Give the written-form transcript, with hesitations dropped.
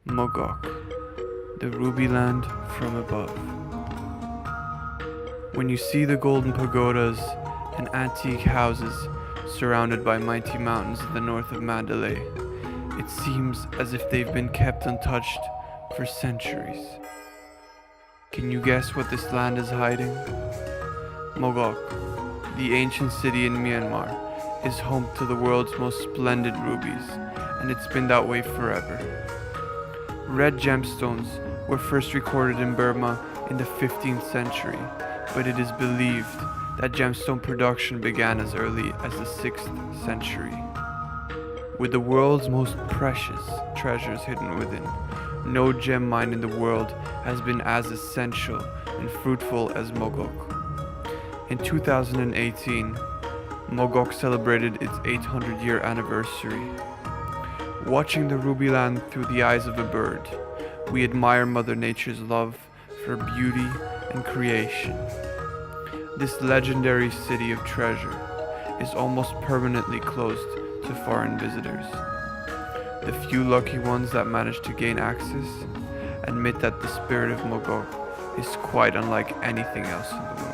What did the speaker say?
Mogok, the Ruby land from above. When you see the golden pagodas and antique houses surrounded by mighty mountains in the north of Mandalay, it seems as if they've been kept untouched for centuries. Can you guess what this land is hiding? Mogok, the ancient city in Myanmar, is home to the world's most splendid rubies, and it's been that way forever. Red gemstones were first recorded in Burma in the 15th century, but it is believed that gemstone production began as early as the 6th century. With the world's most precious treasures hidden within, no gem mine in the world has been as essential and fruitful as Mogok. In 2018, Mogok celebrated its 800-year anniversary. Watching the ruby land through the eyes of a bird, we admire Mother Nature's love for beauty and creation. This legendary city of treasure is almost permanently closed to foreign visitors. The few lucky ones that manage to gain access admit that the spirit of Mogok is quite unlike anything else in the world.